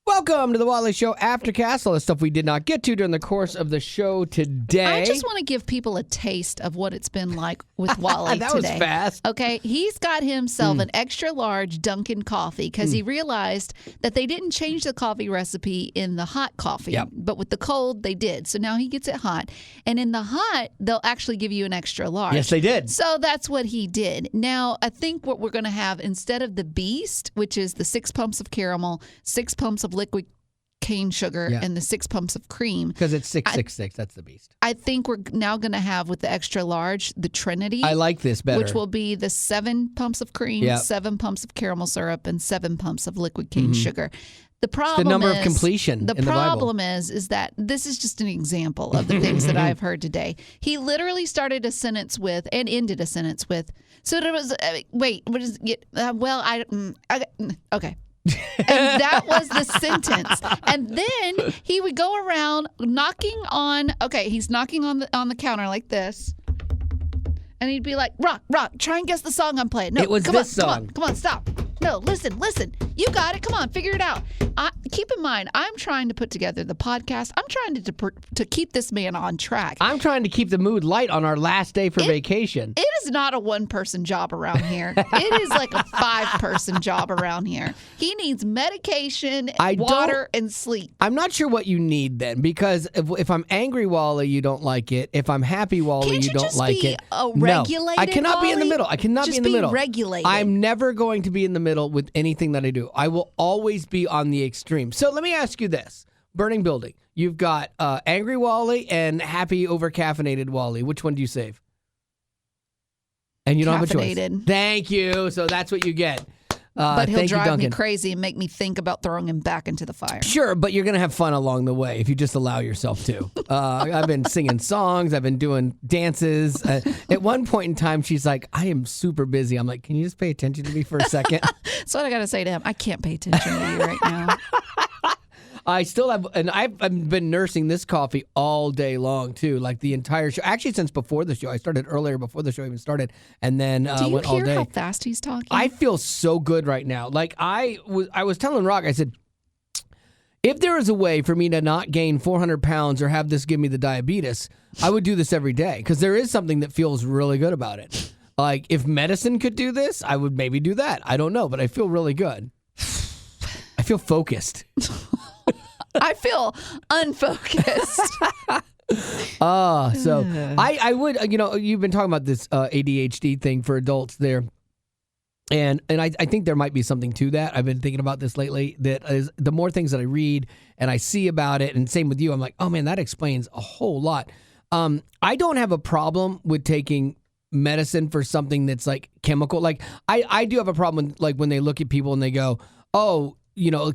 Welcome to the Wally Show Aftercast. All the stuff we did not get to during the course of the show today. I just want to give people a taste of what it's been like with Wally that today. was fast. Okay, he's got himself an extra large Dunkin' coffee because he realized that they didn't change the coffee recipe in the hot coffee, Yep. but with the cold they did. So now he gets it hot, and in the hot they'll actually give you an extra large. Yes, they did. So that's what he did. Now I think what we're going to have instead of the Beast, which is the 6 pumps of caramel, 6 pumps of liquid cane sugar, and the 6 pumps of cream. Because it's 666. That's the Beast. I think we're now going to have with the extra large, the Trinity. I like this better. Which will be the 7 pumps of cream, 7 pumps of caramel syrup, and 7 pumps of liquid cane sugar. The problem the number is, of completion The in the Bible. problem is that this is just an example of the things that I've heard today. He literally started a sentence with and ended a sentence with. So there was wait, what is it? Okay. And that was the sentence. And then he would go around knocking on. Okay, he's knocking on the counter like this, and he'd be like, "Rock, try and guess the song I'm playing." No, it was come this on, song. Come on, stop. No, listen. You got it. Come on, figure it out. Keep in mind, I'm trying to put together the podcast. I'm trying to keep this man on track. I'm trying to keep the mood light on our last day for vacation. It is not a one-person job around here. It is like a 5-person job around here. He needs medication, water, and sleep. I'm not sure what you need then, because if I'm angry, Wally, you don't like it. If I'm happy, Wally, you don't like it. Regulated, no, I cannot be in the middle. I cannot be in the middle. Regulated. I'm never going to be in the middle with anything that I do. I will always be on the extreme. So let me ask you this. Burning building. You've got angry Wally and happy over-caffeinated Wally. Which one do you save? And you don't have a choice. Thank you. So that's what you get. But he'll drive me crazy and make me think about throwing him back into the fire. Sure, but you're going to have fun along the way if you just allow yourself to. I've been singing songs. I've been doing dances. At one point in time, she's like, I am super busy. I'm like, can you just pay attention to me for a second? That's what I got to say to him. I can't pay attention to you right now. I still have, and I've been nursing this coffee all day long, too, like the entire show. Actually, since before the show. I started earlier before the show even started, and then went all day. Do you hear how fast he's talking? I feel so good right now. Like, I was telling Rock, I said, if there is a way for me to not gain 400 pounds or have this give me the diabetes, I would do this every day, because there is something that feels really good about it. Like, if medicine could do this, I would maybe do that. I don't know, but I feel really good. I feel focused. I feel unfocused. So I would, you've been talking about this ADHD thing for adults there. And I think there might be something to that. I've been thinking about this lately, that is, the more things that I read and I see about it, and same with you, I'm like, oh man, that explains a whole lot. I don't have a problem with taking medicine for something that's like chemical. Like I do have a problem with, like, when they look at people and they go, oh,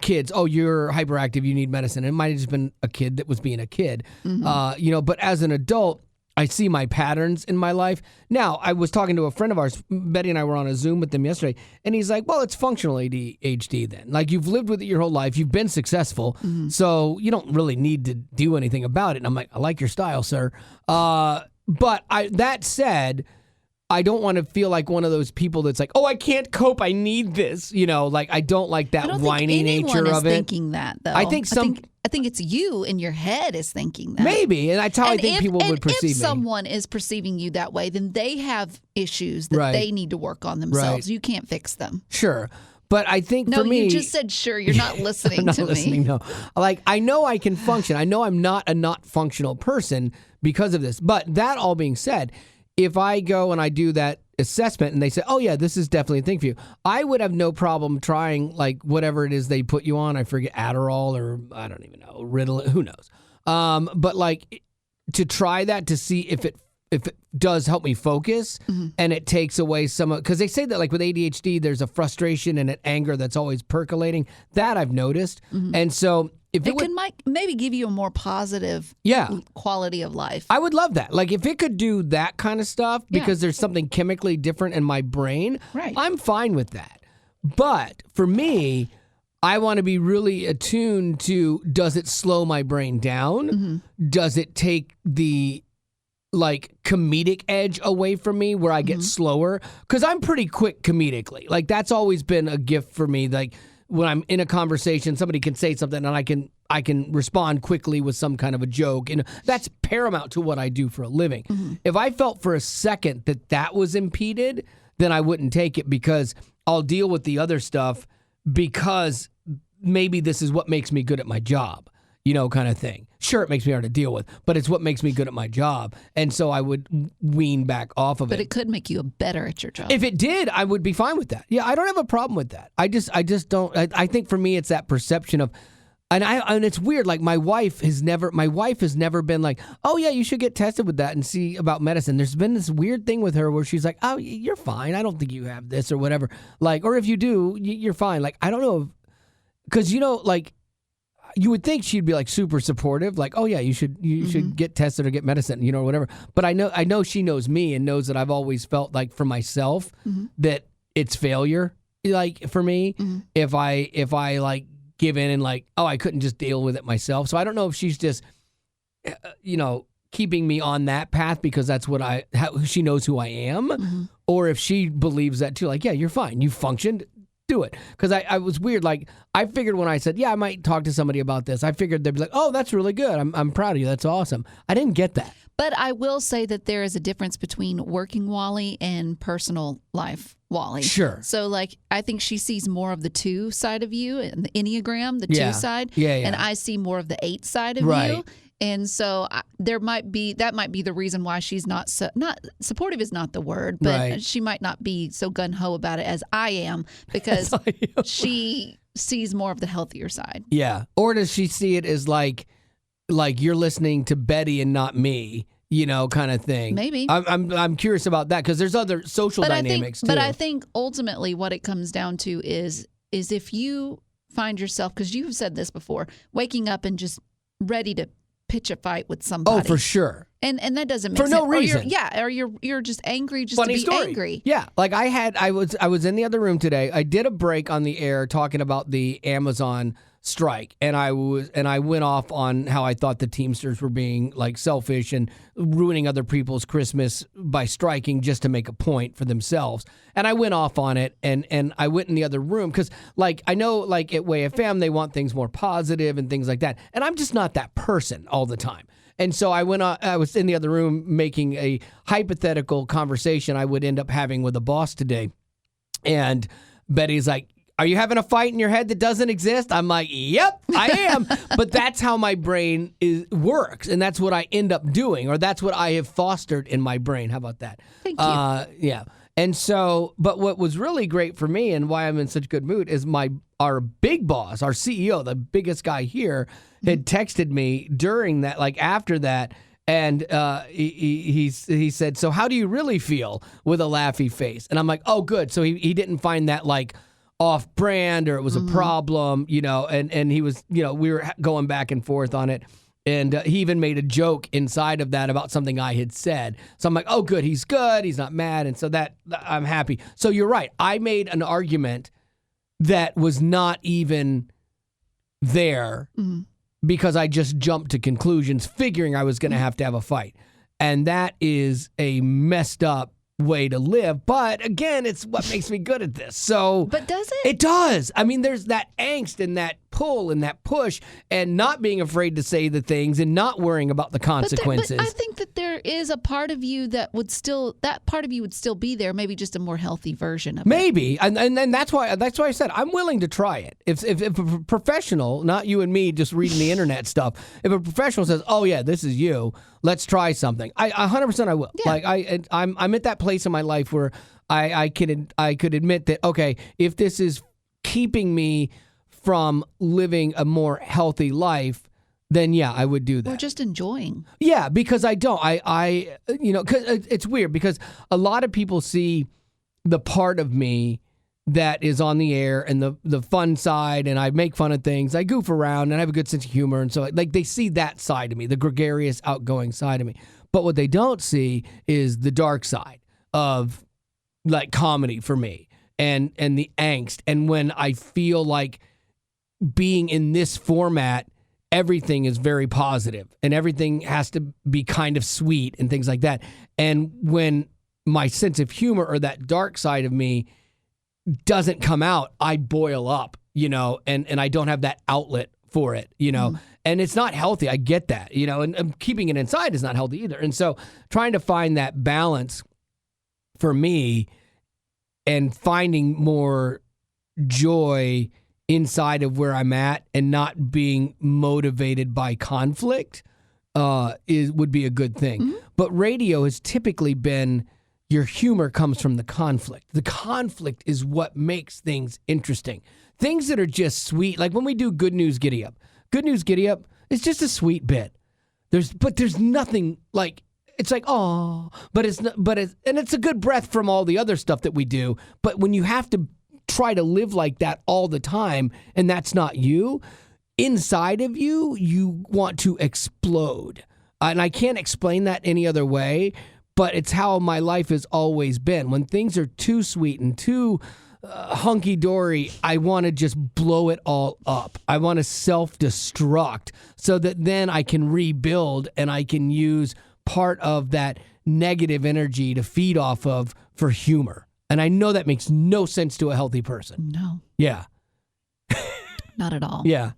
kids, oh, you're hyperactive, you need medicine. It might have just been a kid that was being a kid. But as an adult, I see my patterns in my life. Now, I was talking to a friend of ours, Betty and I were on a Zoom with them yesterday, and he's like, well, it's functional ADHD then. Like, you've lived with it your whole life, you've been successful, so you don't really need to do anything about it. And I'm like, I like your style, sir. But that said, I don't want to feel like one of those people that's like, oh, I can't cope, I need this. Like, I don't like that whiny nature of it. I don't think anyone is thinking that, though. I think it's you in your head is thinking that. Maybe, and that's how I think people would perceive me. If someone is perceiving you that way, then they have issues that they need to work on themselves. You can't fix them. Sure. But I think for me... No, you just said sure. You're not listening I'm not to listening, me. No. Like, I know I can function. I know I'm not a not functional person because of this. But that all being said, if I go and I do that assessment and they say, oh yeah, this is definitely a thing for you, I would have no problem trying, like, whatever it is they put you on. I forget, Adderall, or I don't even know, Ritalin, who knows. But like, to try that to see if it does help me focus, and it takes away some of, because they say that, like, with ADHD, there's a frustration and an anger that's always percolating. That I've noticed. And so if it can maybe give you a more positive quality of life. I would love that. Like, if it could do that kind of stuff, because there's something chemically different in my brain, I'm fine with that. But for me, I want to be really attuned to, does it slow my brain down? Does it take the, like, comedic edge away from me where I get slower? Because I'm pretty quick comedically. Like, that's always been a gift for me. Like, when I'm in a conversation, somebody can say something and I can respond quickly with some kind of a joke. And that's paramount to what I do for a living. Mm-hmm. If I felt for a second that was impeded, then I wouldn't take it, because I'll deal with the other stuff because maybe this is what makes me good at my job, kind of thing. Sure, it makes me hard to deal with, but it's what makes me good at my job. And so I would wean back off of it. But it could make you better at your job. If it did, I would be fine with that. Yeah, I don't have a problem with that. I just don't. I think for me, it's that perception of, and it's weird. Like my wife has never been like, oh yeah, you should get tested with that and see about medicine. There's been this weird thing with her where she's like, oh, you're fine. I don't think you have this or whatever. Like, or if you do, you're fine. Like, I don't know, because like, you would think she'd be like super supportive, like, oh yeah, you should get tested or get medicine, or whatever. But I know she knows me and knows that I've always felt like for myself that it's failure, like for me, if I like give in and like, oh, I couldn't just deal with it myself. So I don't know if she's just, keeping me on that path because that's what she knows who I am, or if she believes that too. Like, yeah, you're fine. You functioned. Do it. Because I was weird. Like, I figured when I said, yeah, I might talk to somebody about this, I figured they'd be like, oh, that's really good. I'm proud of you. That's awesome. I didn't get that. But I will say that there is a difference between working Wally and personal life Wally. Sure. So, like, I think she sees more of the 2 side of you, and the Enneagram, the 2 side. Yeah. And I see more of the 8 side of you. And so that might be the reason why she's not supportive is not the word, but she might not be so gung-ho about it as I am, because she sees more of the healthier side. Yeah. Or does she see it as like you're listening to Betty and not me, kind of thing? Maybe. I'm curious about that, because there's other social dynamics too. But I think ultimately what it comes down to is if you find yourself, because you've said this before, waking up and just ready to pitch a fight with somebody. Oh, for sure. And that doesn't make sense. For no reason. Or you're just angry just Funny to be story. angry. Yeah. Like I was in the other room today. I did a break on the air talking about the Amazon strike, and I went off on how I thought the Teamsters were being like selfish and ruining other people's Christmas by striking just to make a point for themselves. And I went off on it, and I went in the other room because, like, I know, like, at Way FM they want things more positive and things like that, and I'm just not that person all the time. And so I was in the other room making a hypothetical conversation I would end up having with a boss today, and Betty's like, are you having a fight in your head that doesn't exist? I'm like, yep, I am. But that's how my brain works, and that's what I end up doing, or that's what I have fostered in my brain. How about that? Thank you. Yeah. And so, but what was really great for me and why I'm in such good mood is our big boss, our CEO, the biggest guy here, had texted me during that, like after that, and he said, so how do you really feel, with a laughy face? And I'm like, oh, good. So he didn't find that like off-brand or it was a problem, and he was, we were going back and forth on it. And he even made a joke inside of that about something I had said. So I'm like, oh, good. He's not mad. And so that I'm happy. So you're right. I made an argument that was not even there because I just jumped to conclusions figuring I was going to have a fight. And that is a messed up way to live, but again, it's what makes me good at this. So, but does it? It does. I mean, there's that angst and that pull and that push, and not being afraid to say the things and not worrying about the consequences. But I think that there is a part of you that would still be there, maybe just a more healthy version of it. Maybe, and that's why I said I'm willing to try it. If a professional, not you and me just reading the internet stuff, if a professional says, "Oh yeah, this is you," let's try something. 100% I will. Yeah. Like I'm at that place in my life where I could admit that, okay, if this is keeping me from living a more healthy life, then yeah, I would do that. Or just enjoying. Yeah, because I don't. Cause it's weird because a lot of people see the part of me that is on the air and the fun side, and I make fun of things, I goof around, and I have a good sense of humor, and so like they see that side of me, the gregarious, outgoing side of me. But what they don't see is the dark side of like comedy for me, and the angst, and when I feel like being in this format, everything is very positive and everything has to be kind of sweet and things like that. And when my sense of humor or that dark side of me doesn't come out, I boil up and I don't have that outlet for it, and it's not healthy. I get that, and keeping it inside is not healthy either. And so trying to find that balance for me and finding more joy inside of where I'm at and not being motivated by conflict would be a good thing. Mm-hmm. But radio has typically been your humor comes from the conflict. The conflict is what makes things interesting. Things that are just sweet, like when we do Good News Giddy Up. Good News Giddy Up is just a sweet bit. There's nothing like, it's like, oh, and it's a good breath from all the other stuff that we do. But when you have to try to live like that all the time, and that's not you, inside of you, you want to explode. And I can't explain that any other way, but it's how my life has always been. When things are too sweet and too hunky-dory, I want to just blow it all up. I want to self-destruct so that then I can rebuild and I can use part of that negative energy to feed off of for humor. And I know that makes no sense to a healthy person. No. Yeah. Not at all. Yeah.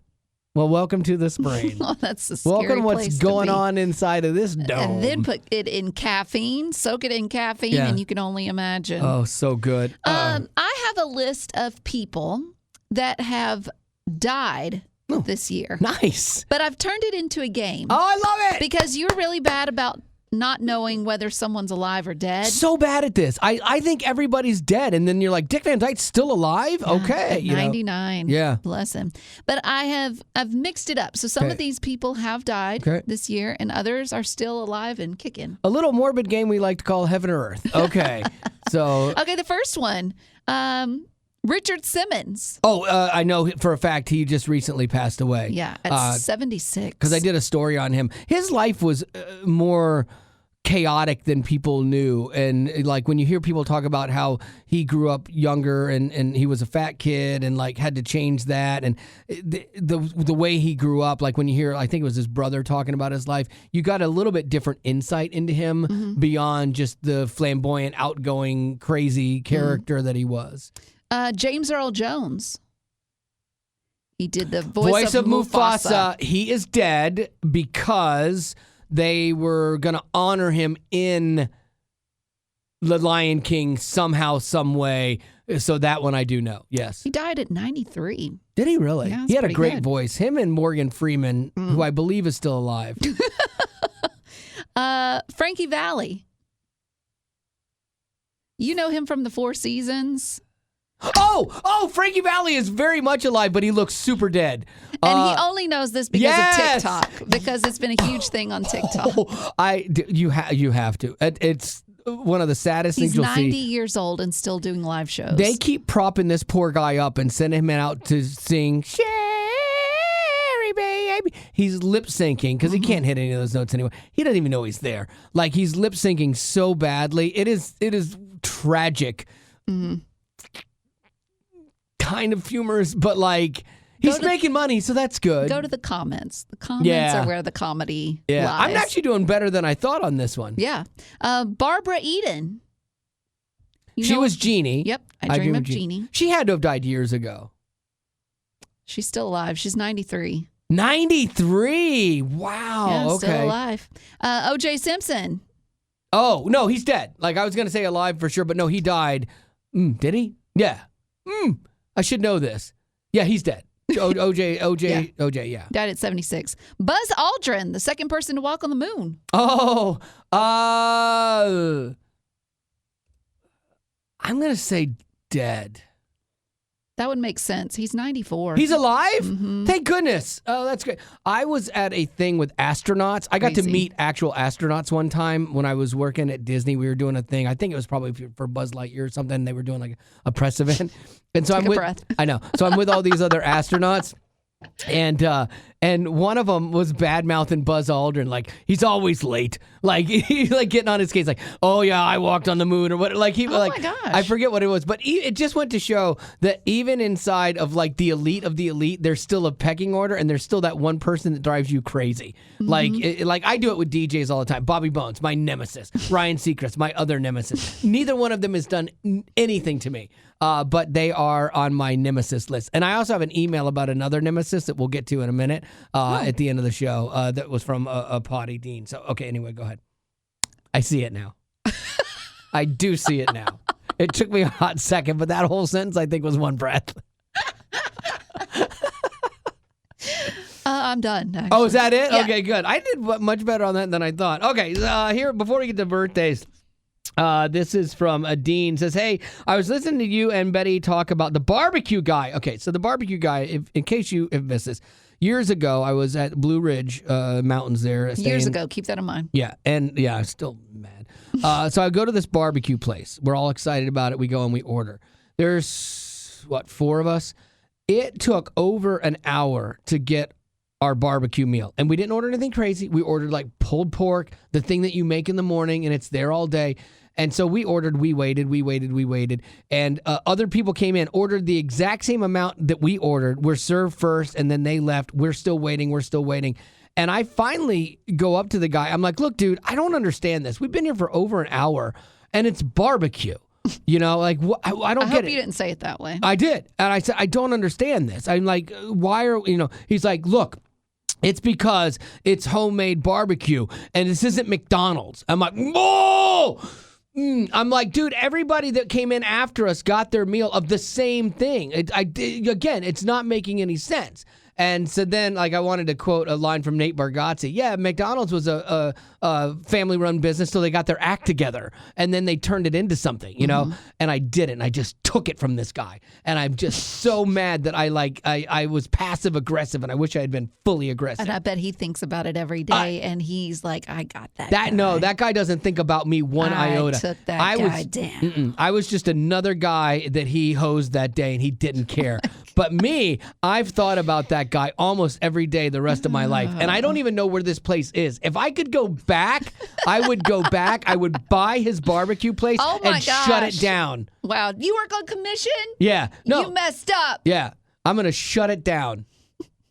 Well, welcome to this brain. Well, that's a scary welcome what's place going to be. on inside of this dome. And then put it in caffeine, soak it in caffeine, and you can only imagine. Oh, so good. I have a list of people that have died this year. Nice. But I've turned it into a game. Oh, I love it. Because you're really bad about not knowing whether someone's alive or dead. So bad at this. I think everybody's dead, and then you're like, Dick Van Dyke's still alive? Yeah, okay. 99. Yeah. Bless him. But I've mixed it up. So some of these people have died this year, and others are still alive and kicking. A little morbid game we like to call Heaven or Earth. Okay. Okay, the first one, Richard Simmons. Oh, I know for a fact he just recently passed away. Yeah, at 76. Because I did a story on him. His life was more chaotic than people knew. And like when you hear people talk about how he grew up younger and he was a fat kid and like had to change that, and the way he grew up, like when you hear, I think it was his brother talking about his life, you got a little bit different insight into him beyond just the flamboyant, outgoing, crazy character that he was. James Earl Jones. He did the voice of Mufasa. He is dead because they were going to honor him in The Lion King somehow, some way. So that one I do know. Yes. He died at 93. Did he really? Yeah, he had a great good. voice. Him and Morgan Freeman, who I believe is still alive. Frankie Valli. You know him from the Four Seasons. Oh, Frankie Valli is very much alive, but he looks super dead. And he only knows this because of TikTok, because it's been a huge thing on TikTok. You have to. It's one of the saddest things you'll see. He's 90 years old and still doing live shows. They keep propping this poor guy up and sending him out to sing Sherry Baby. He's lip syncing because he can't hit any of those notes anyway. He doesn't even know he's there. Like he's lip syncing so badly. It is tragic. Kind of humorous, but like he's making money, so that's good. Go to the comments. The comments are where the comedy lies. I'm actually doing better than I thought on this one. Yeah. Barbara Eden. She was Jeannie. Yep. I dream of Jeannie. She had to have died years ago. She's still alive. She's 93. 93. Wow. Yeah, okay. Still alive. O.J. Simpson. Oh, no, he's dead. Like I was going to say alive for sure, but no, he died. Did he? Yeah. I should know this. Yeah, he's dead. OJ, yeah. Died at 76. Buzz Aldrin, the second person to walk on the moon. Oh, I'm going to say dead. That would make sense. He's 94. He's alive? Thank goodness. Oh, that's great. I was at a thing with astronauts. I got to meet actual astronauts one time when I was working at Disney. We were doing a thing. I think it was probably for Buzz Lightyear or something. They were doing like a press event. And so Take a breath. I know. So I'm with all these other astronauts. And one of them was bad-mouthing Buzz Aldrin, like he's always late, like he's like getting on his case, like, oh yeah, I walked on the moon or what, like he, my gosh. I forget what it was, but it just went to show that even inside of like the elite of the elite, there's still a pecking order, and there's still that one person that drives you crazy. Like I do it with DJs all the time. Bobby Bones, my nemesis. Ryan Seacrest, my other nemesis. Neither one of them has done anything to me. but they are on my nemesis list. And I also have an email about another nemesis that we'll get to in a minute at the end of the show that was from a potty Dean. So, okay, anyway, go ahead. I see it now. I do see it now. It took me a hot second, but that whole sentence I think was one breath. I'm done. Actually. Oh, is that it? Yeah. Okay, good. I did much better on that than I thought. Okay, here, before we get to birthdays, this is from Dean. Says, hey, I was listening to you and Betty talk about the barbecue guy. Okay, so the barbecue guy, in case you have missed this, years ago, I was at Blue Ridge Mountains there. Years ago, keep that in mind. Yeah, and yeah, I'm still mad. So I go to this barbecue place. We're all excited about it. We go and we order. There's, 4 of us? It took over an hour to get our barbecue meal. And we didn't order anything crazy. We ordered like pulled pork, the thing that you make in the morning, and it's there all day. And so we ordered, we waited. And other people came in, ordered the exact same amount that we ordered. We're served first, and then they left. We're still waiting. And I finally go up to the guy. I'm like, look, dude, I don't understand this. We've been here for over an hour, and it's barbecue. You know, like, I don't get it. I hope you didn't say it that way. I did. And I said, I don't understand this. I'm like, why are, he's like, look, it's because it's homemade barbecue, and this isn't McDonald's. I'm like, whoa! I'm like, dude, everybody that came in after us got their meal of the same thing. Again, it's not making any sense. And so then, like, I wanted to quote a line from Nate Bargatze. Yeah, McDonald's was a family-run business till they got their act together, and then they turned it into something, you know? And I didn't. I just took it from this guy. And I'm just so mad that I was passive-aggressive, and I wish I had been fully aggressive. And I bet he thinks about it every day, and he's like, I got that guy. No, that guy doesn't think about me one iota. I took that guy down. I was just another guy that he hosed that day, and he didn't care. But me, I've thought about that guy almost every day the rest of my life. And I don't even know where this place is. If I could go back, I would go back. I would buy his barbecue place and shut it down. Wow. You work on commission? Yeah. No. You messed up. Yeah. I'm going to shut it down.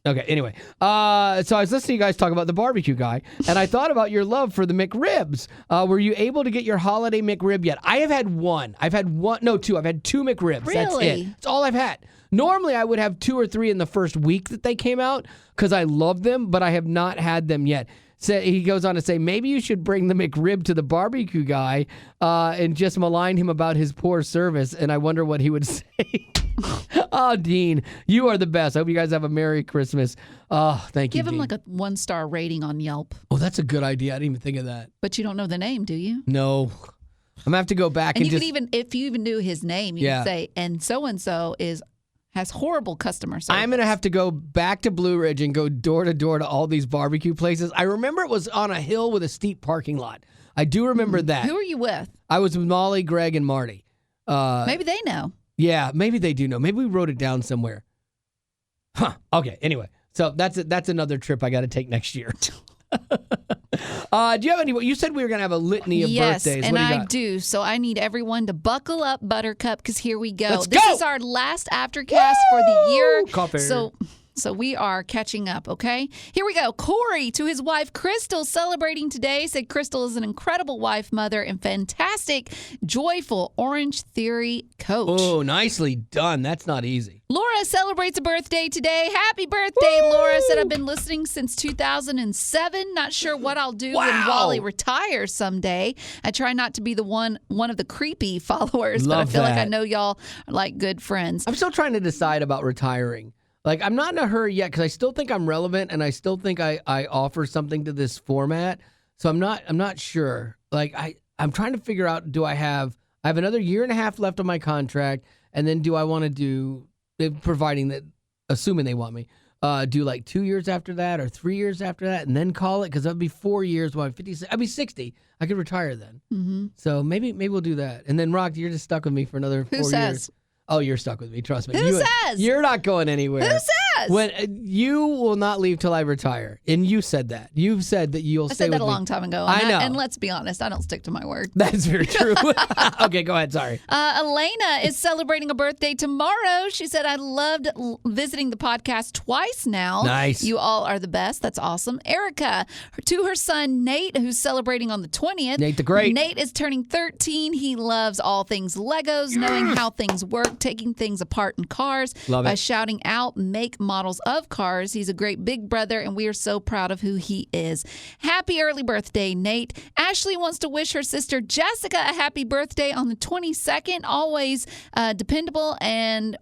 Okay, anyway. So I was listening to you guys talk about the barbecue guy, and I thought about your love for the McRibs. Were you able to get your holiday McRib yet? I have had one. Two. I've had 2 McRibs. Really? That's it. That's all I've had. Normally, I would have 2 or 3 in the first week that they came out because I love them, but I have not had them yet. So he goes on to say, maybe you should bring the McRib to the barbecue guy and just malign him about his poor service, and I wonder what he would say. Oh, Dean, you are the best. I hope you guys have a Merry Christmas. Oh, thank you, Give him Dean. like a 1-star rating on Yelp. Oh, that's a good idea. I didn't even think of that. But you don't know the name, do you? No. I'm going to have to go back and you just... could even, if you even knew his name, you could say, and so-and-so has horrible customer service. I'm going to have to go back to Blue Ridge and go door to door to all these barbecue places. I remember it was on a hill with a steep parking lot. I do remember that. Who are you with? I was with Molly, Greg, and Marty. Maybe they know. Yeah, maybe they do know. Maybe we wrote it down somewhere. Huh. Okay, anyway. So that's another trip I got to take next year. Do you have any? You said we were going to have a litany of birthdays. Yes, and I do. So I need everyone to buckle up, Buttercup, because here we go. Let's This go! is our last Aftercast for the year. Coffee. So we are catching up, okay? Here we go. Corey, to his wife, Crystal, celebrating today, said Crystal is an incredible wife, mother, and fantastic, joyful Orange Theory coach. Oh, nicely done. That's not easy. Laura celebrates a birthday today. Happy birthday, Laura. Said, I've been listening since 2007. Not sure what I'll do when Wally retires someday. I try not to be the one of the creepy followers, but I feel like I know y'all are like good friends. I'm still trying to decide about retiring. Like, I'm not in a hurry yet because I still think I'm relevant and I still think I offer something to this format. So I'm not sure. Like, I'm trying to figure out, I have another 1.5 years left on my contract, and then do I want to do, assuming they want me, do like 2 years after that or 3 years after that and then call it? Because that'd be 4 years when I'm 56. I'd be 60. I could retire then. Mm-hmm. So maybe we'll do that. And then, Rock, you're just stuck with me for another 4 years. Who says? Oh, you're stuck with me. Trust me. Who says? You're not going anywhere. Who Yes. When you will not leave till I retire, and you said that. You've said that you'll I stay said that with a me. long time ago. I know. And let's be honest, I don't stick to my word. That's very true. Okay, go ahead. Sorry. Elena is celebrating a birthday tomorrow. She said, I loved visiting the podcast twice now. Nice. You all are the best. That's awesome. Erica, to her son Nate, who's celebrating on the 20th. Nate the Great. Nate is turning 13. He loves all things Legos, knowing how things work, taking things apart in cars. Love by it. shouting out make models of cars. He's a great big brother, and we are so proud of who he is. Happy early birthday, Nate. Ashley wants to wish her sister Jessica a happy birthday on the 22nd. Always dependable and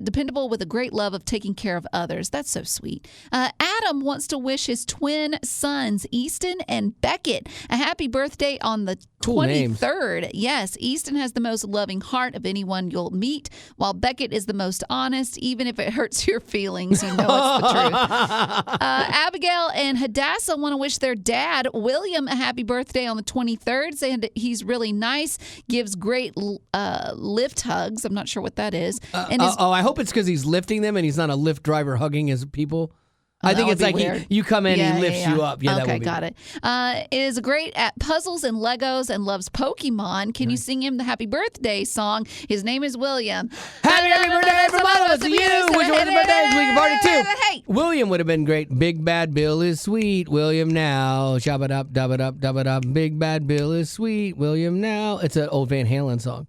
dependable with a great love of taking care of others. That's so sweet. Adam wants to wish his twin sons, Easton and Beckett, a happy birthday on the Cool 23rd. names. Yes, Easton has the most loving heart of anyone you'll meet, while Beckett is the most honest. Even if it hurts your feelings, you know it's the truth. Abigail and Hadassah want to wish their dad, William, a happy birthday on the 23rd, saying that he's really nice, gives great lift hugs. I'm not sure what that is. And his I hope it's because he's lifting them and he's not a Lyft driver hugging his people. I think that it's would like be weird. you come in and he lifts you up. Yeah, that okay, would be got it. Is great at puzzles and Legos and loves Pokemon. Can you sing him the happy birthday song? His name is William. Happy birthday from all of us to you. Wish you happy birthday. We can party too. Hey. William would have been great. Big Bad Bill is sweet. William now. Shabba dub dub dub dub dub. Big Bad Bill is sweet. William now. It's an old Van Halen song.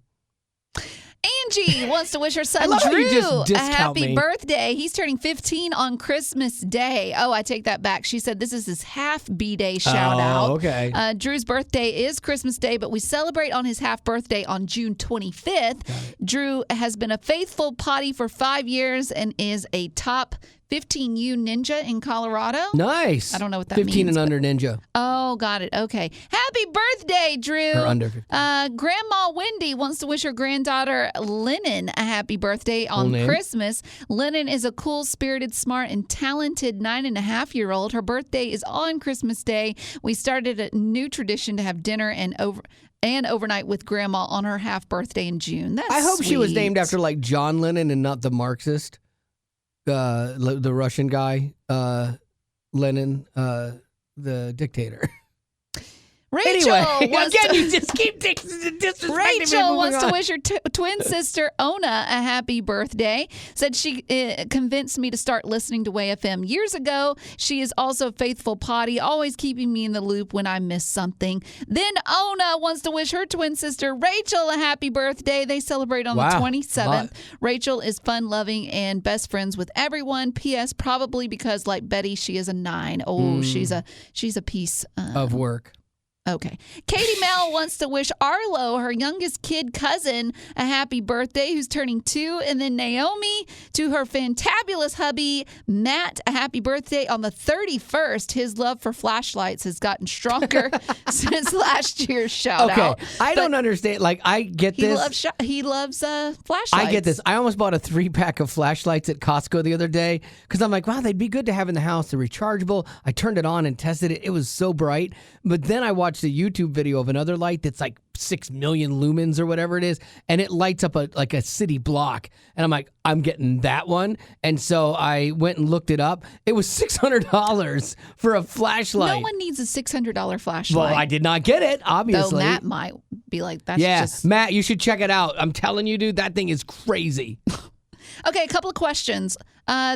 Angie wants to wish her I son love how you Drew just a discount happy me. birthday. He's turning 15 on Christmas Day. Oh, I take that back. She said this is his half B-Day shout out. Okay. Drew's birthday is Christmas Day, but we celebrate on his half birthday on June 25th. Drew has been a faithful potty for 5 years and is a top 15U ninja in Colorado. Nice. I don't know what that 15 means, and under ninja. Oh, got it. Okay. Happy birthday, Drew. Or under 15. Grandma Wendy wants to wish her granddaughter Lennon a happy birthday on name. Christmas. Lennon is a cool, spirited, smart, and talented 9.5-year-old. Her birthday is on Christmas Day. We started a new tradition to have dinner and overnight with Grandma on her half birthday in June. That's I hope she was sweet. named after like John Lennon and not the Marxist, the Russian guy, Lenin, the dictator. Rachel Anyway, wants again, to- you just keep disrespecting me. Rachel wants to Moving on. wish her twin sister Ona a happy birthday. Said she convinced me to start listening to WayFM years ago. She is also a faithful potty, always keeping me in the loop when I miss something. Then Ona wants to wish her twin sister Rachel a happy birthday. They celebrate on the Wow. 27th. Rachel is fun-loving and best friends with everyone. P.S. Probably because, like Betty, she is a 9. Oh, she's a piece Of work. Okay. Katie Mel wants to wish Arlo, her youngest kid cousin, a happy birthday, who's turning 2. And then Naomi, to her fantabulous hubby, Matt, a happy birthday on the 31st. His love for flashlights has gotten stronger since last year's shout Okay, out. I don't understand. Like, I get He this. loves flashlights. I get this. I almost bought a 3-pack of flashlights at Costco the other day because I'm like, wow, they'd be good to have in the house. They're rechargeable. I turned it on and tested it. It was so bright. But then I watched a YouTube video of another light that's like 6 million lumens or whatever it is, and it lights up like a city block. And I'm like, I'm getting that one. And so I went and looked it up. It was $600 for a flashlight. No one needs a $600 flashlight. Well, I did not get it, Though obviously. Matt might be like, that's Yeah, just... Matt, you should check it out. I'm telling you, dude, that thing is crazy. Okay, a couple of questions.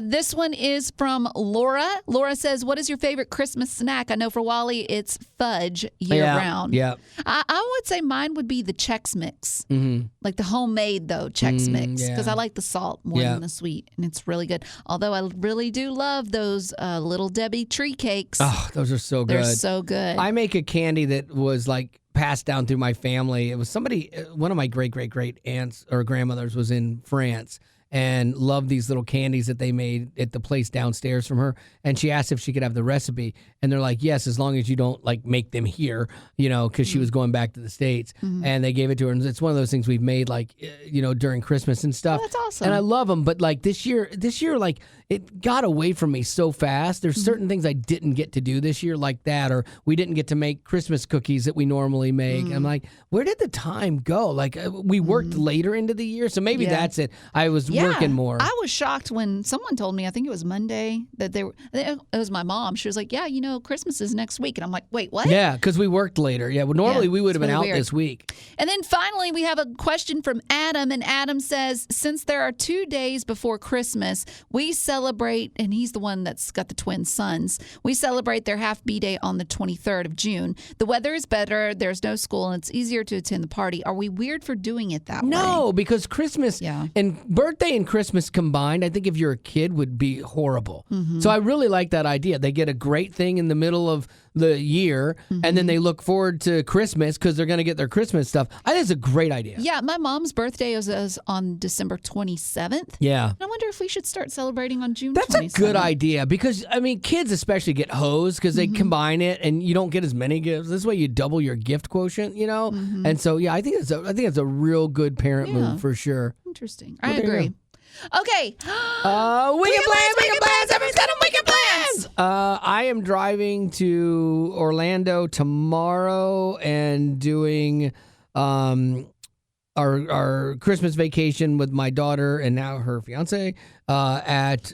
This one is from Laura. Laura says, what is your favorite Christmas snack? I know for Wally, it's fudge year-round. Yeah. I would say mine would be the Chex Mix. Mm-hmm. Like the homemade, though, Chex Mix. yeah. Because I like the salt more Yeah. than the sweet, and it's really good. Although I really do love those Little Debbie tree cakes. Oh, those are so They're good. so good. I make a candy that was like passed down through my family. It was somebody, one of my great aunts or grandmothers was in France and loved these little candies that they made at the place downstairs from her. And she asked if she could have the recipe. And they're like, yes, as long as you don't like make them here, you know, because she was going back to the States. And they gave it to her. And it's one of those things we've made like, you know, during Christmas and stuff. Oh, that's awesome. And I love them. But like this year, like it got away from me so fast. There's certain things I didn't get to do this year like that, or we didn't get to make Christmas cookies that we normally make. I'm like, where did the time go? Like we worked later into the year. So maybe Yeah. that's it. I was working more. I was shocked when someone told me, I think it was Monday, that it was my mom. She was like, yeah, Christmas is next week. And I'm like, wait, what? Yeah, because we worked later. Yeah, well, normally we would have been really out weird. this week. And then finally, we have a question from Adam. And Adam says, since there are 2 days before Christmas, we celebrate, and he's the one that's got the twin sons, we celebrate their half B-Day on the 23rd of June. The weather is better, there's no school, and it's easier to attend the party. Are we weird for doing it that way? No, because Christmas and birthday and Christmas combined, I think if you're a kid, would be horrible. Mm-hmm. So I really like that idea. They get a great thing in the middle of the year, and then they look forward to Christmas because they're going to get their Christmas stuff. I think it's a great idea. Yeah, my mom's birthday is on December 27th. Yeah. And I wonder if we should start celebrating on June 27th. That's a good idea because, I mean, kids especially get hosed because they combine it and you don't get as many gifts. This way you double your gift quotient, And so, yeah, I think it's a real good parent move for sure. Interesting. I agree. Okay. Weekend plans. Everyone's got a weekend plans. I am driving to Orlando tomorrow and doing our Christmas vacation with my daughter and now her fiance at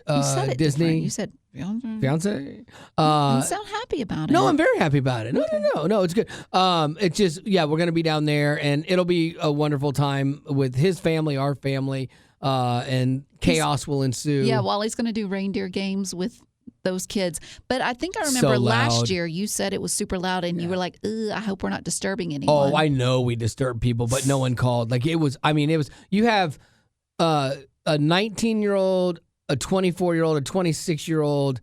Disney. You said fiance. You sound happy about it. No, I'm very happy about it. No, it's good. It's just we're gonna be down there and it'll be a wonderful time with his family, our family. And chaos will ensue. Yeah, Wally's going to do reindeer games with those kids. But I think I remember last year you said it was super loud and you were like, I hope we're not disturbing anyone. Oh, I know we disturb people, but no one called. Like it was, you have a 19-year-old, a 24-year-old, a 26-year-old,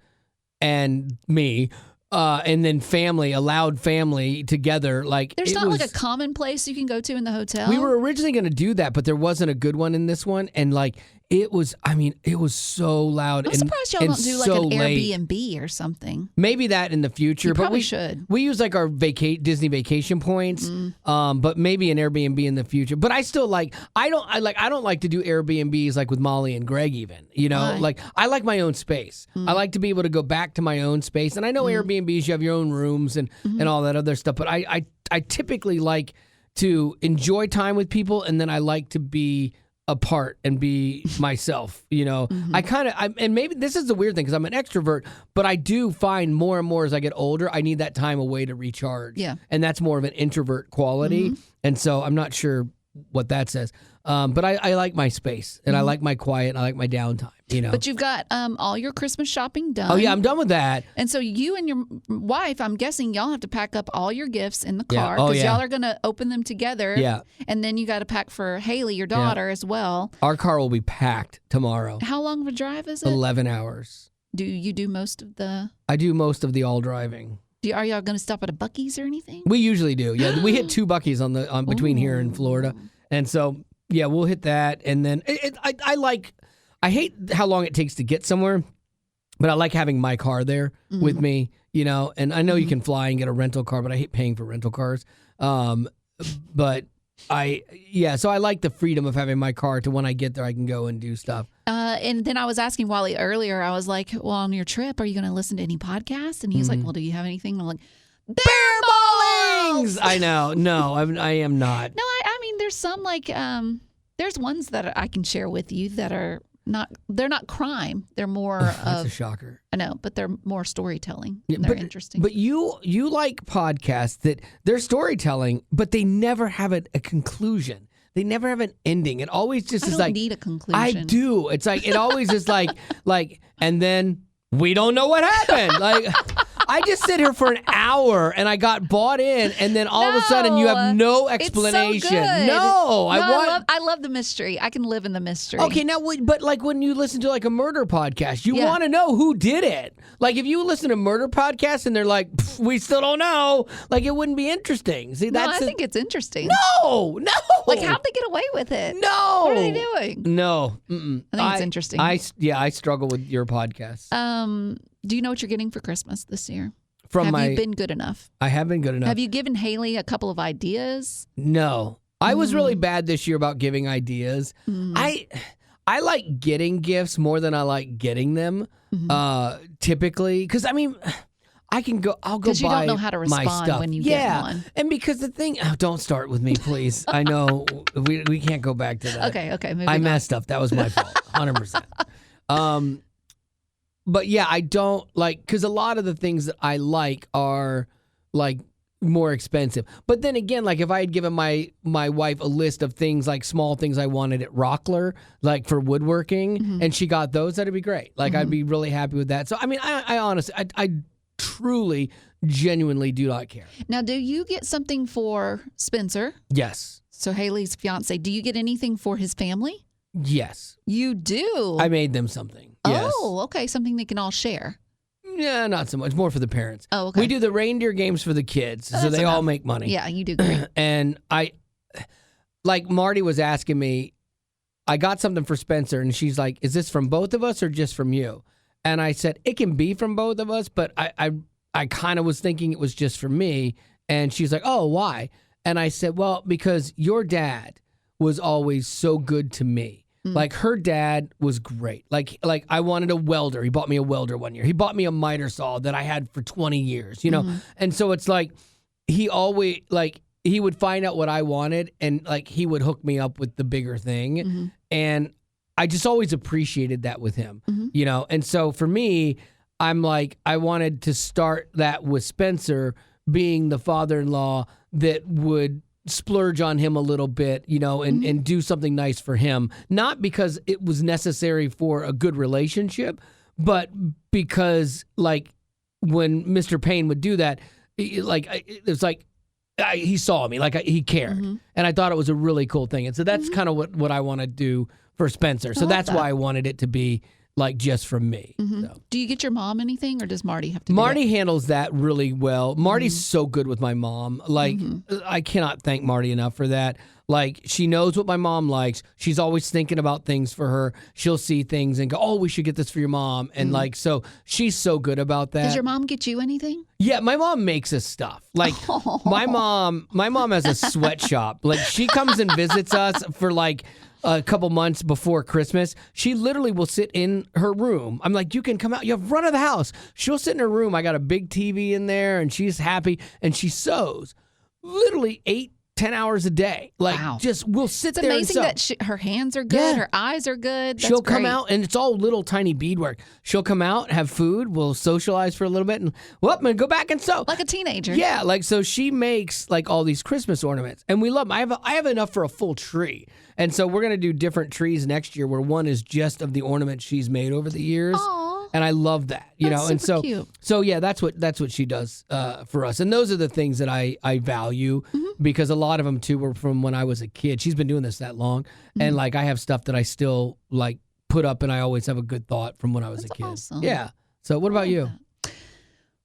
and me. And then family, a loud family together. Like there's not like a common place you can go to in the hotel. We were originally going to do that, but there wasn't a good one in this one, and like it was. It was so loud. I'm surprised y'all don't do like an Airbnb or something. Maybe that in the future, but we should. We use like our Disney vacation points, but maybe an Airbnb in the future. But I still I don't like to do Airbnbs like with Molly and Greg even. Why? Like I like my own space. I like to be able to go back to my own space, and I know Airbnbs you have your own rooms and all that other stuff. But I typically like to enjoy time with people, and then I like to be apart and be myself, and maybe this is the weird thing because I'm an extrovert, but I do find more and more as I get older, I need that time away to recharge. Yeah. And that's more of an introvert quality. And so I'm not sure what that says. But I like my space and I like my quiet and I like my downtime, But you've got all your Christmas shopping done. Oh, yeah, I'm done with that. And so you and your wife, I'm guessing y'all have to pack up all your gifts in the car because y'all are going to open them together. Yeah. And then you got to pack for Haley, your daughter, as well. Our car will be packed tomorrow. How long of a drive is it? 11 hours. Do you do most of the... I do most of the all driving. Are y'all going to stop at a Buc-ee's or anything? We usually do. Yeah, we hit 2 Buc-ee's on between here and Florida. And so... yeah, we'll hit that, and then I hate how long it takes to get somewhere, but I like having my car there with me, and I know you can fly and get a rental car, but I hate paying for rental cars. But so I like the freedom of having my car to when I get there, I can go and do stuff. And then I was asking Wally earlier, I was like, well, on your trip, are you going to listen to any podcasts? And he's like, well, do you have anything? And I'm like, Bear Ballings! I know. No, I am not. No, I mean, there's some there's ones that I can share with you that are they're not crime. They're more That's of a shocker. I know, but they're more storytelling. And they're interesting. But you like podcasts that they're storytelling, but they never have a conclusion. They never have an ending. It always just is like... I don't need a conclusion. I do. It's like, it always is like, and then we don't know what happened. Like, I just sit here for an hour and I got bought in, and then all of a sudden you have no explanation. It's so good. No, I love the mystery. I can live in the mystery. Okay, now, but like when you listen to like a murder podcast, you want to know who did it. Like if you listen to murder podcasts and they're like, we still don't know, like it wouldn't be interesting. See, I think it's interesting. No. Like how'd they get away with it? No. What are they doing? No. I think it's interesting. I struggle with your podcast. Do you know what you're getting for Christmas this year? Have you been good enough? I have been good enough. Have you given Haley a couple of ideas? No. I was really bad this year about giving ideas. I like getting gifts more than I like getting them, typically. Because, I can go. I'll go Because you buy don't know how to my respond stuff. when you get one. And because the thing, don't start with me, please. I know we can't go back to that. Okay. Moving I on. messed up. That was my fault, 100%. But yeah, I don't like because a lot of the things that I like are like more expensive. But then again, like if I had given my wife a list of things like small things I wanted at Rockler, like for woodworking, and she got those, that'd be great. Like I'd be really happy with that. So I mean, I honestly, I truly, genuinely do not care. Now, do you get something for Spencer? Yes. So Haley's fiance. Do you get anything for his family? Yes. You do. I made them something. Yes. Oh, okay. Something they can all share. Yeah, not so much. More for the parents. Oh, okay. We do the reindeer games for the kids, so that's they all enough. make money. Yeah, you do great. And like Marty was asking me, I got something for Spencer, and she's like, "Is this from both of us or just from you?" And I said, "It can be from both of us, but I kind of was thinking it was just for me." And she's like, "Oh, why?" And I said, "Well, because your dad was always so good to me." Like her dad was great. Like I wanted a welder. He bought me a welder one year. He bought me a miter saw that I had for 20 years, you know? And so it's like he always like he would find out what I wanted and like he would hook me up with the bigger thing. And I just always appreciated that with him, you know? And so for me, I'm like I wanted to start that with Spencer being the father-in-law that would splurge on him a little bit, you know, and do something nice for him. Not because it was necessary for a good relationship, but because, like, when Mr. Payne would do that, it was like he saw me, like he cared. And I thought it was a really cool thing. And so that's kind of what I want to do for Spencer. So that's why I wanted it to be like just from me. So. Do you get your mom anything, or does Marty have to Marty do it? handles that really well. Marty's so good with my mom. Like, I cannot thank Marty enough for that. Like, she knows what my mom likes. She's always thinking about things for her. She'll see things and go, "Oh, we should get this for your mom." And like, so she's so good about that. Does your mom get you anything? Yeah, my mom makes us stuff. Like my mom has a sweatshop. Like she comes and visits us for like a couple months before Christmas. She literally will sit in her room. I'm like, "You can come out. You have run of the house." She'll sit in her room. I got a big TV in there, and she's happy. And she sews literally 8-10 hours a day. Like, just we'll sit there and sew. It's amazing that her hands are good, her eyes are good. That's She'll come great. out, and it's all little tiny beadwork. She'll come out, have food, we'll socialize for a little bit, and I'm gonna go back and sew. Like a teenager. Yeah, like so she makes like all these Christmas ornaments, and we love them. I have enough for a full tree, and so we're gonna do different trees next year, where one is just of the ornaments she's made over the years. Aw. And I love that, you That's know, and super so cute. so yeah, that's what she does for us, and those are the things that I value because a lot of them too were from when I was a kid. She's been doing this that long, and like I have stuff that I still like put up, and I always have a good thought from when I was a kid. Awesome. Yeah. So what about you?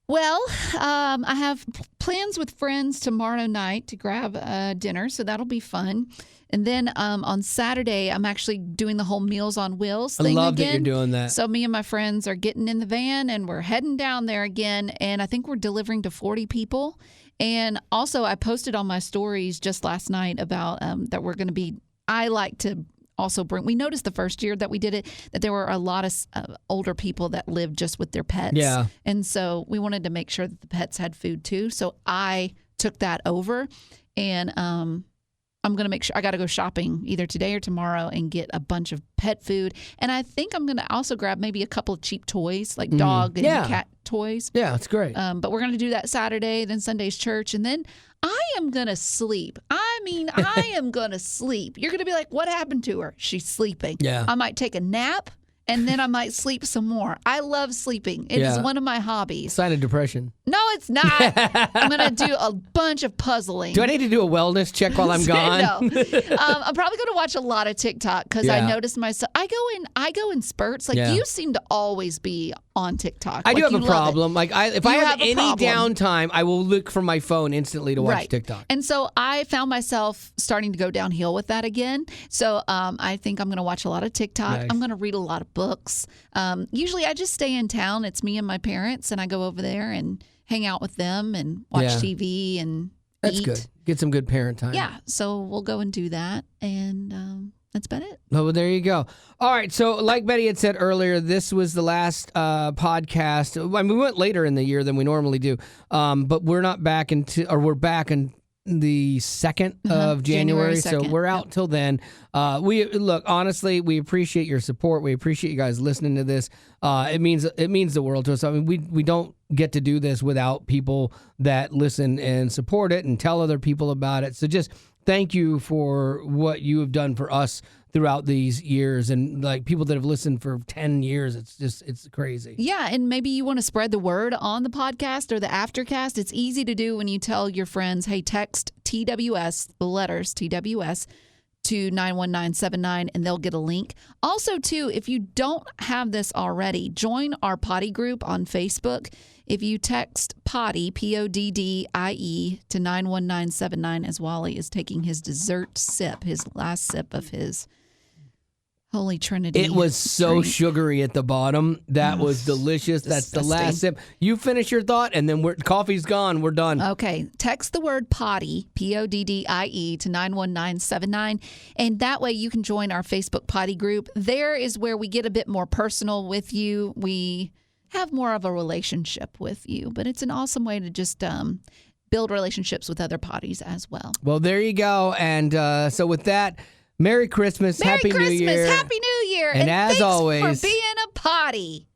Well, I have plans with friends tomorrow night to grab dinner, so that'll be fun. And then on Saturday, I'm actually doing the whole Meals on Wheels thing I love again. that you're doing that. So me and my friends are getting in the van, and we're heading down there again. And I think we're delivering to 40 people. And also, I posted on my stories just last night about that we're going to be. I like to also bring. We noticed the first year that we did it that there were a lot of older people that lived just with their pets. Yeah. And so we wanted to make sure that the pets had food too. So I took that over, and I'm going to make sure I got to go shopping either today or tomorrow and get a bunch of pet food. And I think I'm going to also grab maybe a couple of cheap toys like dog and cat toys. Yeah, that's great. But we're going to do that Saturday, then Sunday's church. And then I am going to sleep. I mean, I am going to sleep. You're going to be like, "What happened to her?" She's sleeping. Yeah. I might take a nap, and then I might sleep some more. I love sleeping. It is one of my hobbies. Sign of depression. No, it's not. I'm going to do a bunch of puzzling. Do I need to do a wellness check while I'm gone? No. I'm probably going to watch a lot of TikTok because I noticed myself. I go in spurts. Like you seem to always be on TikTok. I do Like, have a problem. Like if I have a any problem. downtime, I will look for my phone instantly to watch Right. TikTok. And so I found myself starting to go downhill with that again. So I think I'm going to watch a lot of TikTok. Nice. I'm going to read a lot of books. Usually I just stay in town. It's me and my parents, and I go over there and hang out with them and watch TV and That's eat. good. Get some good parent time. Yeah, so we'll go and do that, and That's about it. Oh, well, there you go. All right. So like Betty had said earlier, this was the last podcast. I mean, we went later in the year than we normally do. But we're not back we're back in the 2nd of January. So 2nd. we're out till then. Honestly, we appreciate your support. We appreciate you guys listening to this. It means the world to us. I mean, we don't get to do this without people that listen and support it and tell other people about it. So just thank you for what you have done for us throughout these years, and like people that have listened for 10 years. It's crazy. Yeah, and maybe you want to spread the word on the podcast or the Aftercast. It's easy to do when you tell your friends, hey, text TWS, the letters TWS, to 91979, and they'll get a link. Also, too, if you don't have this already, join our potty group on Facebook. If you text potty, PODDIE, to 91979, as Wally is taking his dessert sip, his last sip of his Holy Trinity. It was so drink. Sugary at the bottom. That was delicious. That's the last sip. You finish your thought, and then coffee's gone. We're done. Okay. Text the word potty, PODDIE, to 91979, and that way you can join our Facebook potty group. There is where we get a bit more personal with you. We have more of a relationship with you, but it's an awesome way to just build relationships with other potties as well. Well, there you go. And so with that, Merry Christmas, Happy New Year. Happy New Year. And as thanks always, for being a potty.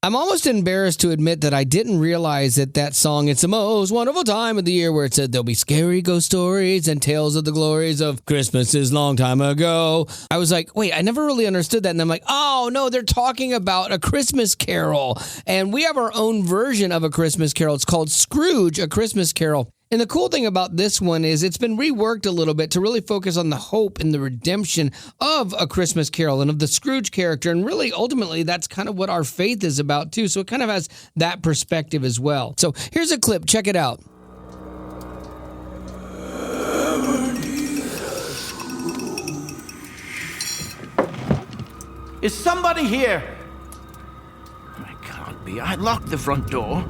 I'm almost embarrassed to admit that I didn't realize that song, It's the Most Wonderful Time of the Year, where it said there'll be scary ghost stories and tales of the glories of Christmas's long time ago. I was like, wait, I never really understood that. And I'm like, oh, no, they're talking about A Christmas Carol. And we have our own version of A Christmas Carol. It's called Scrooge, A Christmas Carol. And the cool thing about this one is it's been reworked a little bit to really focus on the hope and the redemption of A Christmas Carol and of the Scrooge character. And really, ultimately, that's kind of what our faith is about, too. So it kind of has that perspective as well. So here's a clip. Check it out. Is somebody here? I can't be. I locked the front door.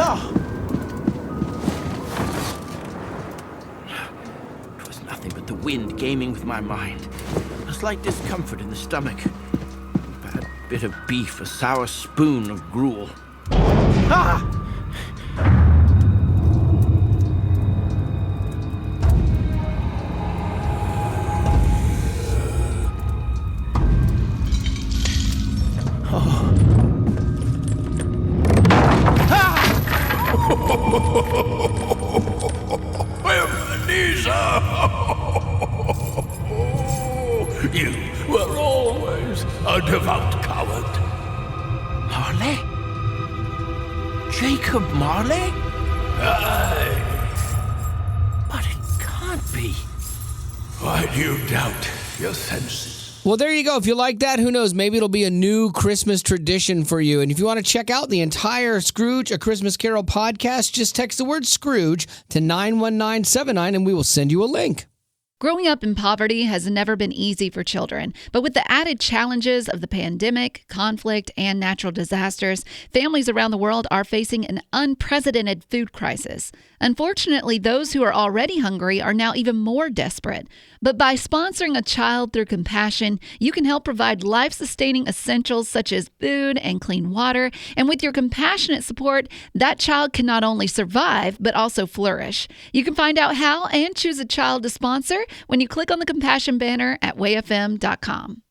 Oh. It was nothing but the wind gaming with my mind. A slight discomfort in the stomach. A bad bit of beef, a sour spoon of gruel. Ah! You were always a devout coward. Marley? Jacob Marley? Aye. But it can't be. Why do you doubt your senses? Well, there you go. If you like that, who knows? Maybe it'll be a new Christmas tradition for you. And if you want to check out the entire Scrooge, A Christmas Carol podcast, just text the word Scrooge to 91979 and we will send you a link. Growing up in poverty has never been easy for children, but with the added challenges of the pandemic, conflict, and natural disasters, families around the world are facing an unprecedented food crisis. Unfortunately, those who are already hungry are now even more desperate. But by sponsoring a child through compassion, you can help provide life-sustaining essentials such as food and clean water. And with your compassionate support, that child can not only survive, but also flourish. You can find out how and choose a child to sponsor when you click on the compassion banner at wayfm.com.